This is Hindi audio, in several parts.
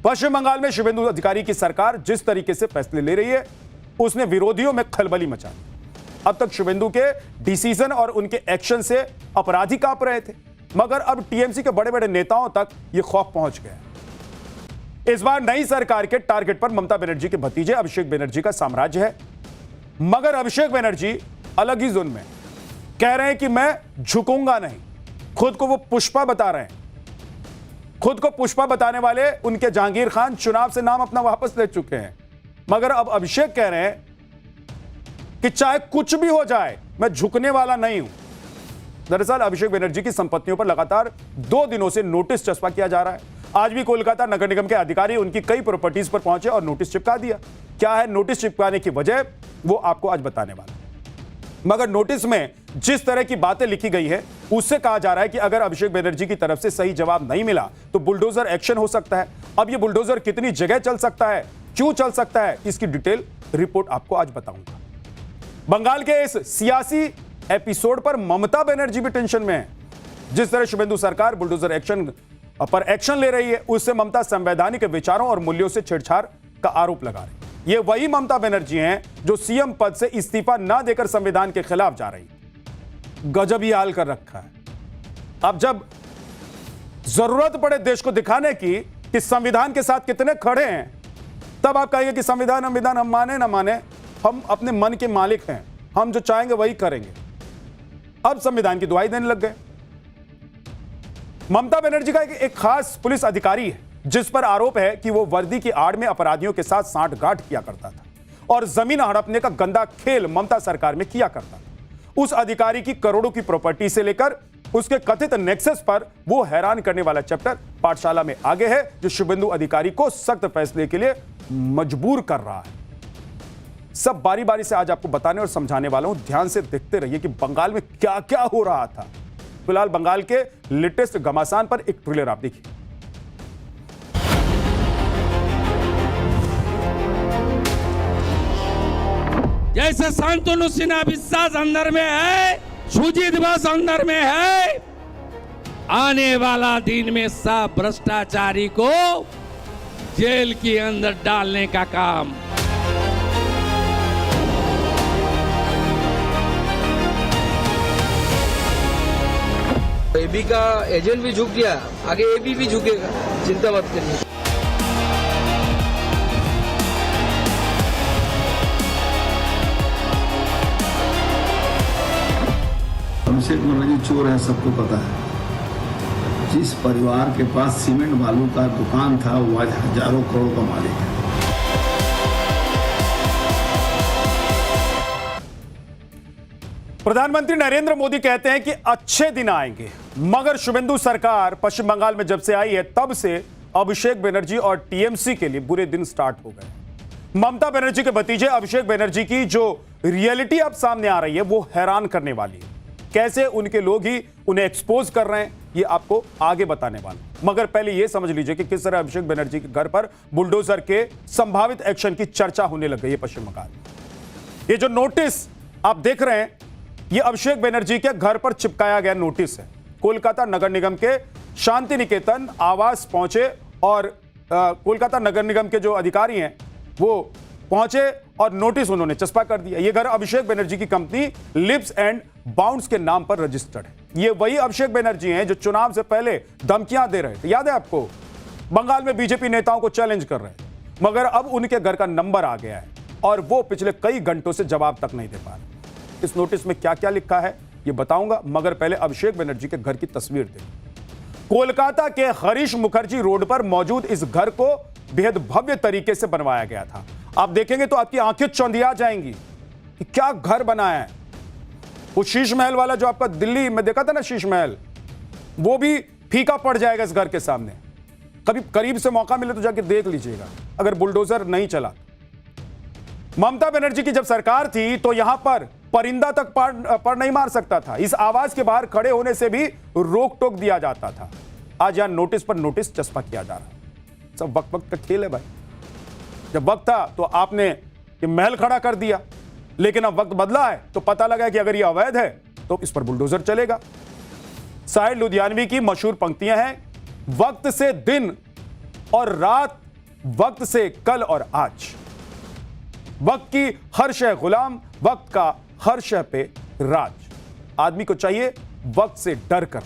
पश्चिम बंगाल में शुभेंदु अधिकारी की सरकार जिस तरीके से फैसले ले रही है, उसने विरोधियों में खलबली मचा दी। अब तक शुभेंदु के डिसीजन और उनके एक्शन से अपराधी कांप रहे थे, मगर अब टीएमसी के बड़े बड़े नेताओं तक यह खौफ पहुंच गया। इस बार नई सरकार के टारगेट पर ममता बनर्जी के भतीजे अभिषेक बनर्जी का साम्राज्य है, मगर अभिषेक बनर्जी अलग ही जोन में कह रहे हैं कि मैं झुकूंगा नहीं। खुद को वो पुष्पा बता रहे हैं। खुद को पुष्पा बताने वाले उनके जहांगीर खान चुनाव से नाम अपना वापस ले चुके हैं, मगर अब अभिषेक कह रहे हैं कि चाहे कुछ भी हो जाए मैं झुकने वाला नहीं हूं। दरअसल अभिषेक बनर्जी की संपत्तियों पर लगातार 2 दिनों से नोटिस चस्पा किया जा रहा है। आज भी कोलकाता नगर निगम के अधिकारी उनकी कई प्रॉपर्टीज पर पहुंचे और नोटिस चिपका दिया। क्या है नोटिस चिपकाने की वजह, वो आपको आज बताने वाला। मगर नोटिस में जिस तरह की बातें लिखी गई है, उससे कहा जा रहा है कि अगर अभिषेक बनर्जी की तरफ से सही जवाब नहीं मिला तो बुलडोजर एक्शन हो सकता है। अब यह बुलडोजर कितनी जगह चल सकता है, क्यों चल सकता है, इसकी डिटेल रिपोर्ट आपको आज बताऊंगा। बंगाल के इस सियासी एपिसोड पर ममता बनर्जी भी टेंशन में है। जिस तरह शुभेंदु सरकार बुलडोजर एक्शन पर एक्शन ले रही है, उससे ममता संवैधानिक विचारों और मूल्यों से छेड़छाड़ का आरोप लगा रही है। ये वही ममता बनर्जी हैं जो सीएम पद से इस्तीफा ना देकर संविधान के खिलाफ जा रही। गजब ही हाल कर रखा है। अब जब जरूरत पड़े देश को दिखाने की कि संविधान के साथ कितने खड़े हैं, तब आप कहिए कि संविधान हम माने ना माने, हम अपने मन के मालिक हैं, हम जो चाहेंगे वही करेंगे। अब संविधान की दुहाई देने लग गए। ममता बनर्जी का एक खास पुलिस अधिकारी है जिस पर आरोप है कि वो वर्दी की आड़ में अपराधियों के साथ सांठगांठ किया करता था और जमीन हड़पने का गंदा खेल ममता सरकार में किया करता था। उस अधिकारी की करोड़ों की प्रॉपर्टी से लेकर उसके कथित नेक्सस पर वो हैरान करने वाला चैप्टर पाठशाला में आगे है, जो शुभेंदु अधिकारी को सख्त फैसले के लिए मजबूर कर रहा है। सब बारी बारी से आज आपको बताने और समझाने वाला हूं। ध्यान से देखते रहिए कि बंगाल में क्या क्या हो रहा था। फिलहाल बंगाल के लेटेस्ट घमासान पर एक ट्रेलर आप देखिए। जैसे शांतनु सिन्हा विश्वास अंदर में है, सुजीत बोस अंदर में है, आने वाला दिन में सब भ्रष्टाचारी को जेल के अंदर डालने का काम। एबी का एजेंट भी झुक गया, आगे एबी भी झुकेगा, चिंता मत करिए। अभिषेक बनर्जी चोर है, सबको पता है। जिस परिवार के पास सीमेंट बालू का दुकान था वो आज हजारों करोड़ का मालिक है। प्रधानमंत्री नरेंद्र मोदी कहते हैं कि अच्छे दिन आएंगे, मगर शुभेंदु सरकार पश्चिम बंगाल में जब से आई है तब से अभिषेक बनर्जी और टीएमसी के लिए बुरे दिन स्टार्ट हो गए। ममता बनर्जी के भतीजे अभिषेक बनर्जी की जो रियलिटी अब सामने आ रही है वो हैरान करने वाली है। कैसे उनके लोग ही उन्हें एक्सपोज कर रहे हैं, ये आपको आगे बताने वाला। मगर पहले यह समझ लीजिए कि किस तरह अभिषेक बनर्जी के घर पर बुलडोजर के संभावित एक्शन की चर्चा होने लग गई है पश्चिम बंगाल। ये जो नोटिस आप देख रहे हैं, ये अभिषेक बनर्जी के घर पर चिपकाया गया नोटिस है। कोलकाता नगर निगम के शांति निकेतन आवास पहुंचे और कोलकाता नगर निगम के जो अधिकारी हैं वो पहुंचे और नोटिस उन्होंने चस्पा कर दिया। यह घर अभिषेक बनर्जी की कंपनी लिप्स एंड बाउंड्स के नाम पर रजिस्टर्ड है। ये वही अभिषेक बनर्जी हैं जो चुनाव से पहले धमकियां दे रहे थे, याद है आपको? बंगाल में बीजेपी नेताओं को चैलेंज कर रहे थे, मगर अब उनके घर का नंबर आ गया है और वो पिछले कई घंटों से जवाब तक नहीं दे पा रहे। इस नोटिस में क्या क्या लिखा है ये बताऊंगा, मगर पहले अभिषेक बनर्जी के घर की तस्वीर देखिए। कोलकाता के हरीश मुखर्जी रोड पर मौजूद इस घर को बेहद भव्य तरीके से बनवाया गया था। आप देखेंगे तो आपकी आंखें चौंधिया जाएंगी कि क्या घर बनाया है। वो शीश महल वाला जो आपका दिल्ली में देखा था ना, शीश महल, वो भी फीका पड़ जाएगा इस घर के सामने। कभी करीब से मौका मिले तो जाके देख लीजिएगा अगर बुलडोजर नहीं चला। ममता बनर्जी की जब सरकार थी तो यहां पर परिंदा तक पर नहीं मार सकता था। इस आवाज के बाहर खड़े होने से भी रोक टोक दिया जाता था। आज यहां नोटिस पर नोटिस चस्पा किया जा रहा है। सब वक्त वक्त का खेल है भाई। जब वक्त था तो आपने ये महल खड़ा कर दिया, लेकिन अब वक्त बदला है तो पता लगा कि अगर ये अवैध है तो इस पर बुलडोजर चलेगा। साहिर लुधियानवी की मशहूर पंक्तियां हैं, वक्त से दिन और रात वक्त से कल और आज। वक्त की हर शय गुलाम, वक्त का हर शय पे राज। आदमी को चाहिए वक्त से डर कर।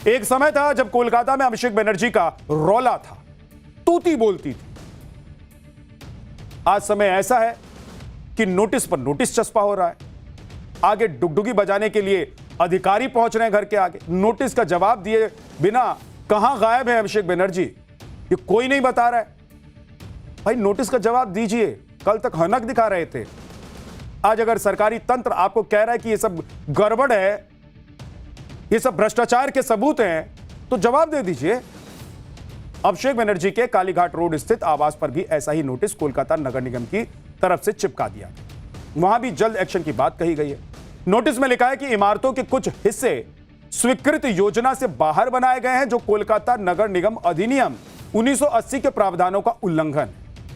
एक समय था जब कोलकाता में अभिषेक बनर्जी का रौला था, तूती बोलती थी। आज समय ऐसा है कि नोटिस पर नोटिस चस्पा हो रहा है। आगे डुगडुगी बजाने के लिए अधिकारी पहुंच रहे हैं घर के आगे। नोटिस का जवाब दिए बिना कहां गायब है अभिषेक बनर्जी, ये कोई नहीं बता रहा है। भाई नोटिस का जवाब दीजिए। कल तक हनक दिखा रहे थे, आज अगर सरकारी तंत्र आपको कह रहा है कि ये सब गड़बड़ है, ये सब भ्रष्टाचार के सबूत हैं, तो जवाब दे दीजिए। अभिषेक बनर्जी के कालीघाट रोड स्थित आवास पर भी ऐसा ही नोटिस कोलकाता नगर निगम की तरफ से चिपका दिया। वहां भी जल्द एक्शन की बात कही गई है। नोटिस में लिखा है कि इमारतों के कुछ हिस्से स्वीकृत योजना से बाहर बनाए गए हैं, जो कोलकाता नगर निगम अधिनियम 1980 के प्रावधानों का उल्लंघन।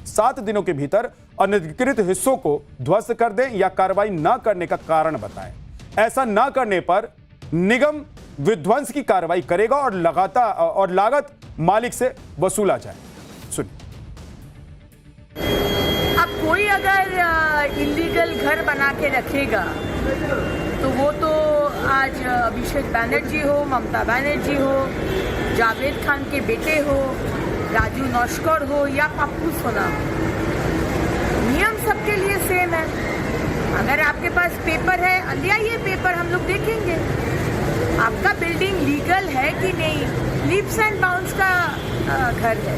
7 दिनों के भीतर अनधिकृत हिस्सों को ध्वस्त कर दें या कार्रवाई न करने का कारण बताएं। ऐसा न करने पर निगम विध्वंस की कार्रवाई करेगा और लागत मालिक से वसूला जाए। सुनिए। अब कोई अगर इलीगल घर बना के रखेगा तो वो तो आज अभिषेक बनर्जी हो, ममता बनर्जी हो, जावेद खान के बेटे हो, राजू नौशकर हो या पप्पू सोना हो, नियम सबके लिए सेम है। अगर आपके पास पेपर है, ले आइए पेपर, हम लोग देखेंगे आपका बिल्डिंग लीगल है कि नहीं। लीप्स एंड बाउंड्स का घर है,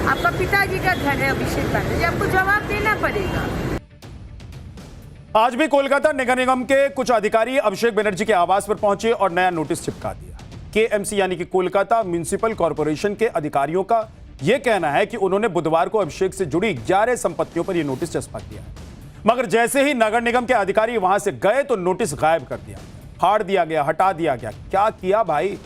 आपका पिताजी का घर है अभिषेक बनर्जी, आपको जवाब देना पड़ेगा। आज भी कोलकाता नगर निगम के कुछ अधिकारी अभिषेक बनर्जी के आवास पर पहुंचे और नया नोटिस चिपका दिया। केएमसी यानी कि कोलकाता म्युनिसिपल कॉर्पोरेशन के अधिकारियों का यह कहना है कि उन्होंने बुधवार को अभिषेक से जुड़ी 11 संपत्तियों पर यह नोटिस चस्पा किया, मगर जैसे ही नगर निगम के अधिकारी वहां से गए तो नोटिस गायब कर दिया, फाड़ दिया गया, हटा दिया गया। क्या किया भाई?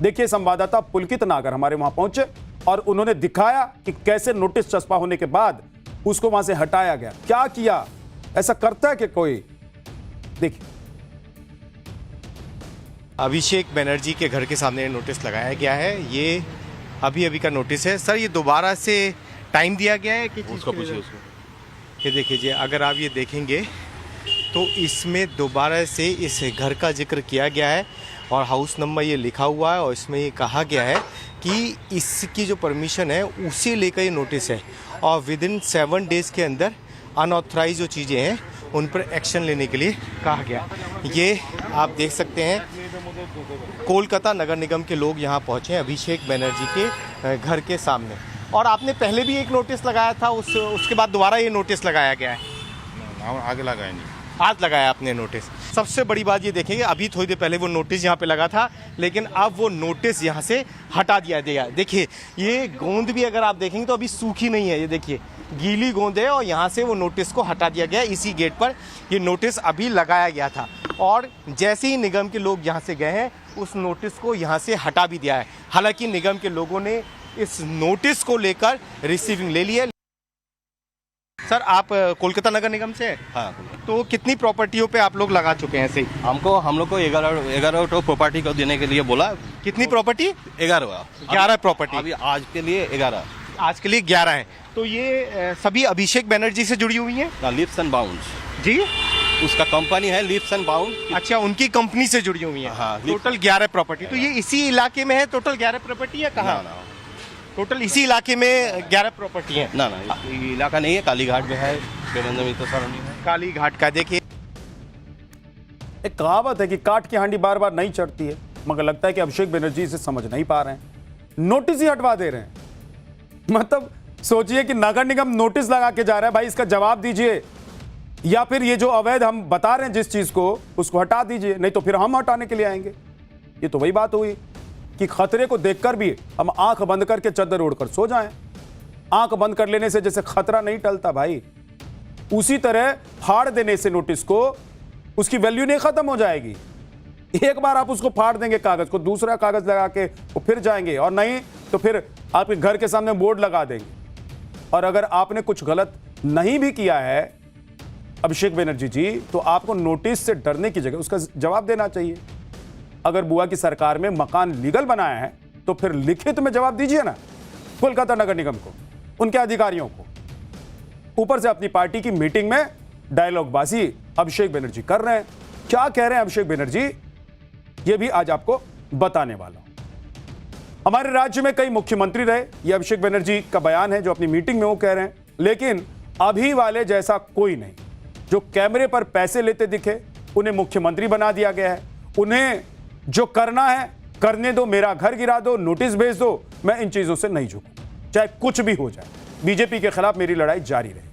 देखिए, संवाददाता पुलकित नागर हमारे वहां पहुंचे और उन्होंने दिखाया कि कैसे नोटिस चस्पा होने के बाद उसको वहां से हटाया गया। क्या किया? ऐसा करता है कि कोई? देखिए। अभिषेक बनर्जी के घर के सामने नोटिस लगाया गया है। ये अभी अभी का नोटिस है सर। ये दोबारा से टाइम दिया गया है कि उसको पूछिए उसको। ये देखिए, अगर आप ये देखेंगे तो इसमें दोबारा से इस घर का जिक्र किया गया है और हाउस नंबर ये लिखा हुआ है और इसमें ये कहा गया है कि इसकी जो परमिशन है उसे लेकर ये नोटिस है और विद इन 7 डेज के अंदर अनऑथराइज जो चीज़ें हैं उन पर एक्शन लेने के लिए कहा गया। ये आप देख सकते हैं, कोलकाता नगर निगम के लोग यहाँ पहुँचे हैं अभिषेक बनर्जी के घर के सामने। और आपने पहले भी एक नोटिस लगाया था, उसके बाद दोबारा ये नोटिस लगाया गया है। आगे लगाया नहीं, आज लगाया आपने नोटिस। सबसे बड़ी बात ये देखेंगे, अभी थोड़ी देर पहले वो नोटिस यहाँ पे लगा था, लेकिन अब वो नोटिस यहाँ से हटा दिया गया। देखिए, ये गोंद भी अगर आप देखेंगे तो अभी सूखी नहीं है, ये देखिए गीली गोंद है और यहाँ से वो नोटिस को हटा दिया गया। इसी गेट पर ये नोटिस अभी लगाया गया था और जैसे ही निगम के लोग यहाँ से गए हैं उस नोटिस को यहाँ से हटा भी दिया है। हालांकि निगम के लोगों ने इस नोटिस को लेकर रिसीविंग ले ली है। सर, आप कोलकाता नगर निगम से हैं? हाँ। तो कितनी प्रॉपर्टियों पे आप लोग लगा चुके हैं ऐसे ही? हम लोग को 11 तो प्रॉपर्टी को देने के लिए बोला। कितनी प्रॉपर्टी? 11 प्रॉपर्टी। अभी आज के लिए 11। आज के लिए 11 है। तो ये सभी अभिषेक बनर्जी से जुड़ी हुई हैं? लिप्स एंड बाउंड्स जी, उसका कंपनी है लिप्स एंड बाउंड। अच्छा, उनकी कंपनी से जुड़ी हुई है। हाँ, टोटल 11 प्रॉपर्टी। तो ये इसी इलाके में है टोटल 11 प्रॉपर्टी है? कहाँ? टोटल इसी इलाके में 11 प्रॉपर्टी है? ना, इलाका नहीं है, कालीघाट में है, तो सराउंडिंग है कालीघाट का। देखिए, एक कहावत है कि काट की हांडी बार बार नहीं चढ़ती है, मगर लगता है कि अभिषेक बनर्जी इसे समझ नहीं पा रहे हैं, नोटिस ही हटवा दे रहे हैं। मतलब सोचिए कि नगर निगम नोटिस लगा के जा रहा है, भाई इसका जवाब दीजिए, या फिर ये जो अवैध हम बता रहे हैं जिस चीज को, उसको हटा दीजिए, नहीं तो फिर हम हटाने के लिए आएंगे। ये तो वही बात हुई कि खतरे को देखकर भी हम आंख बंद करके चद्दर ओढ़कर सो जाएं। आंख बंद कर लेने से जैसे खतरा नहीं टलता भाई, उसी तरह फाड़ देने से नोटिस को उसकी वैल्यू नहीं खत्म हो जाएगी। एक बार आप उसको फाड़ देंगे कागज को, दूसरा कागज लगा के वो फिर जाएंगे, और नहीं तो फिर आपके घर के सामने बोर्ड लगा देंगे। और अगर आपने कुछ गलत नहीं भी किया है अभिषेक बनर्जी जी, तो आपको नोटिस से डरने की जगह उसका जवाब देना चाहिए। अगर बुआ की सरकार में मकान लीगल बनाया है तो फिर लिखित में जवाब दीजिए ना कोलकाता नगर निगम को। उनके अधिकारियों को, ऊपर से अपनी पार्टी की मीटिंग में डायलॉगबाजी अभिषेक बनर्जी कर रहे हैं। क्या कह रहे हैं अभिषेक बनर्जी, यह भी आज आपको बताने वाला हूं। हमारे राज्य में कई मुख्यमंत्री रहे, यह अभिषेक बनर्जी का बयान है जो अपनी मीटिंग में वो कह रहे हैं, लेकिन अभी वाले जैसा कोई नहीं। जो कैमरे पर पैसे लेते दिखे उन्हें मुख्यमंत्री बना दिया गया है। उन्हें जो करना है करने दो, मेरा घर गिरा दो, नोटिस भेज दो, मैं इन चीजों से नहीं झुकूं, चाहे कुछ भी हो जाए। बीजेपी के खिलाफ मेरी लड़ाई जारी रहे।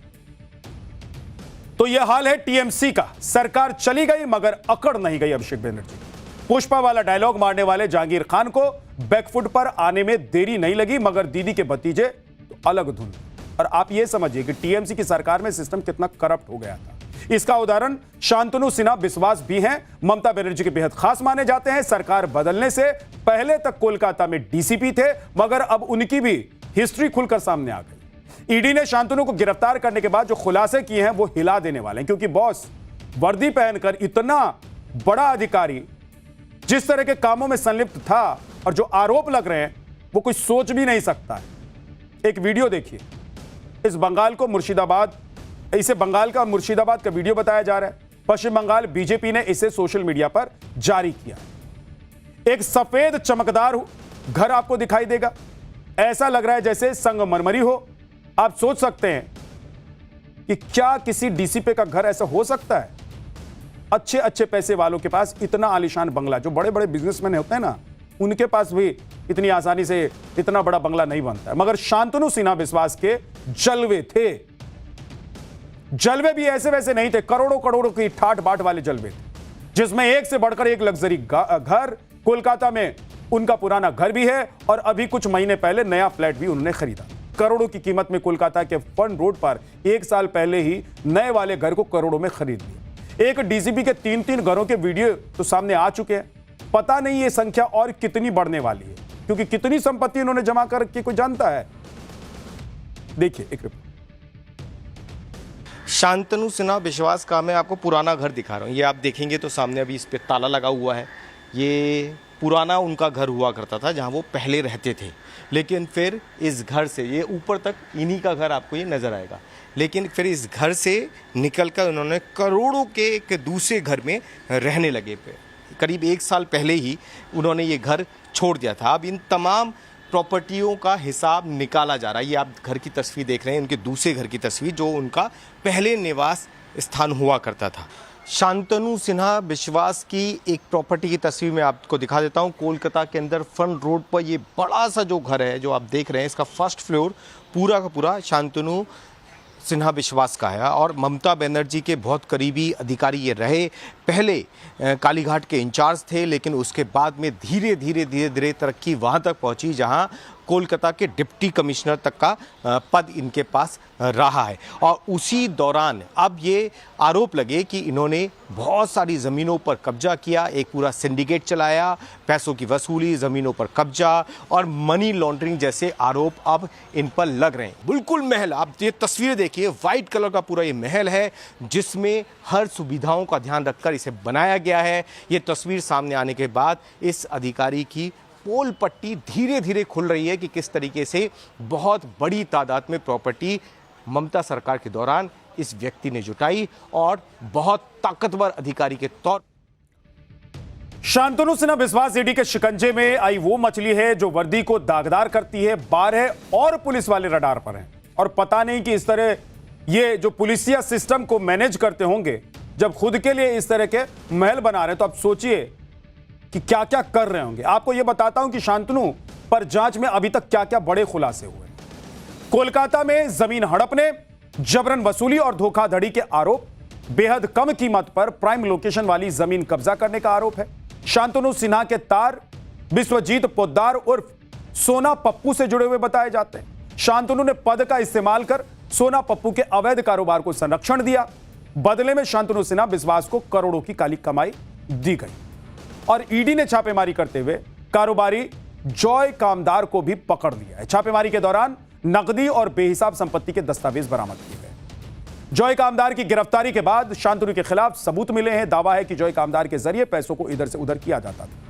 तो यह हाल है टीएमसी का। सरकार चली गई मगर अकड़ नहीं गई अभिषेक बनर्जी। पुष्पा वाला डायलॉग मारने वाले जहांगीर खान को बैकफुट पर आने में देरी नहीं लगी, मगर दीदी के भतीजे तो अलग धुन। और आप यह समझिए कि टीएमसी की सरकार में सिस्टम कितना करप्ट हो गया था। इसका उदाहरण शांतनु सिन्हा बिस्वास भी हैं। ममता बनर्जी के बेहद खास माने जाते हैं। सरकार बदलने से पहले तक कोलकाता में डीसीपी थे, मगर अब उनकी भी हिस्ट्री खुलकर सामने आ गई। ईडी ने शांतनु को गिरफ्तार करने के बाद जो खुलासे किए हैं वो हिला देने वाले हैं, क्योंकि बॉस वर्दी पहनकर इतना बड़ा अधिकारी जिस तरह के कामों में संलिप्त था और जो आरोप लग रहे हैं वो कोई सोच भी नहीं सकता है। एक वीडियो देखिए। इस बंगाल को मुर्शिदाबाद, इसे बंगाल का मुर्शिदाबाद का वीडियो बताया जा रहा है। पश्चिम बंगाल बीजेपी ने इसे सोशल मीडिया पर जारी किया। एक सफेद चमकदार घर आपको दिखाई देगा। ऐसा लग रहा है जैसे संगमरमरी हो। आप सोच सकते हैं कि क्या किसी डीसीपी का घर ऐसा हो सकता है? अच्छे अच्छे पैसे वालों के पास इतना आलीशान बंगला, जो बड़े बड़े बिजनेसमैन होते हैं ना, उनके पास भी इतनी आसानी से इतना बड़ा बंगला नहीं बनता है। मगर शांतनु सिन्हा बिस्वास के जलवे थे। जलवे भी ऐसे वैसे नहीं थे, करोड़ों करोड़ों की ठाट बाट वाले जलवे थे, जिसमें एक से बढ़कर एक लग्जरी घर। कोलकाता में उनका पुराना घर भी है और अभी कुछ महीने पहले नया फ्लैट भी उन्होंने खरीदा। करोड़ों की कीमत में कोलकाता के फन रोड पर 1 साल पहले ही नए वाले घर को करोड़ों में खरीद लिया। एक डीसीपी के 3-3 घरों के वीडियो तो सामने आ चुके हैं। पता नहीं ये संख्या और कितनी बढ़ने वाली है, क्योंकि कितनी संपत्ति इन्होंने जमा कर रखी कोई जानता है। देखिए एक रिपोर्ट। शांतनु सिन्हा विश्वास का मैं आपको पुराना घर दिखा रहा हूँ। ये आप देखेंगे तो सामने अभी इस पे ताला लगा हुआ है। ये पुराना उनका घर हुआ करता था जहाँ वो पहले रहते थे, लेकिन फिर इस घर से, ये ऊपर तक इन्हीं का घर आपको ये नज़र आएगा, लेकिन फिर इस घर से निकलकर उन्होंने करोड़ों के एक दूसरे घर में रहने लगे। करीब 1 साल पहले ही उन्होंने ये घर छोड़ दिया था। अब इन तमाम प्रॉपर्टियों का हिसाब निकाला जा रहा है। ये आप घर की तस्वीर देख रहे हैं, उनके दूसरे घर की तस्वीर जो उनका पहले निवास स्थान हुआ करता था। शांतनु सिन्हा विश्वास की एक प्रॉपर्टी की तस्वीर मैं आपको दिखा देता हूँ। कोलकाता के अंदर फन रोड पर ये बड़ा सा जो घर है जो आप देख रहे हैं, इसका फर्स्ट फ्लोर पूरा का पूरा शांतनु सिन्हा विश्वास का है और ममता बनर्जी के बहुत करीबी अधिकारी ये रहे। पहले कालीघाट के इंचार्ज थे, लेकिन उसके बाद में धीरे धीरे तरक्की वहाँ तक पहुँची जहाँ कोलकाता के डिप्टी कमिश्नर तक का पद इनके पास रहा है। और उसी दौरान अब ये आरोप लगे कि इन्होंने बहुत सारी ज़मीनों पर कब्जा किया, एक पूरा सिंडिकेट चलाया, पैसों की वसूली, ज़मीनों पर कब्जा और मनी लॉन्ड्रिंग जैसे आरोप अब इन पर लग रहे हैं। बिल्कुल महल, आप ये तस्वीरें देखिए, वाइट कलर का पूरा ये महल है जिसमें हर सुविधाओं का ध्यान रखकर इसे बनाया गया है। ये तस्वीर सामने आने के बाद इस अधिकारी की पोल पट्टी धीरे धीरे खुल रही है कि किस तरीके से बहुत बड़ी तादाद में प्रॉपर्टी ममता सरकार के दौरान इस व्यक्ति ने जुटाई और बहुत ताकतवर अधिकारी के तौर। शांतनु सिन्हा विश्वास ईडी के शिकंजे में आई वो मछली है जो वर्दी को दागदार करती है। 12 और पुलिस वाले रडार पर हैं और पता नहीं कि इस तरह ये जो पुलिसिया सिस्टम को मैनेज करते होंगे, जब खुद के लिए इस तरह के महल बना रहे हैं तो आप सोचिए कि क्या क्या कर रहे होंगे। आपको यह बताता हूं कि शांतनु पर जांच में अभी तक क्या क्या बड़े खुलासे हुए। कोलकाता में जमीन हड़पने, जबरन वसूली और धोखाधड़ी के आरोप, बेहद कम कीमत पर प्राइम लोकेशन वाली जमीन कब्जा करने का आरोप है। शांतनु सिन्हा के तार विश्वजीत पोद्दार उर्फ सोना पप्पू से जुड़े हुए बताए जाते हैं। शांतनु ने पद का इस्तेमाल कर सोना पप्पू के अवैध कारोबार को संरक्षण दिया। बदले में शांतनु सिन्हा विश्वास को करोड़ों की काली कमाई दी गई और ईडी ने छापेमारी करते हुए कारोबारी जॉय कामदार को भी पकड़ लिया है। छापेमारी के दौरान नकदी और बेहिसाब संपत्ति के दस्तावेज बरामद किए गए। जॉय कामदार की गिरफ्तारी के बाद शांतनु के खिलाफ सबूत मिले हैं। दावा है कि जॉय कामदार के जरिए पैसों को इधर से उधर किया जाता था।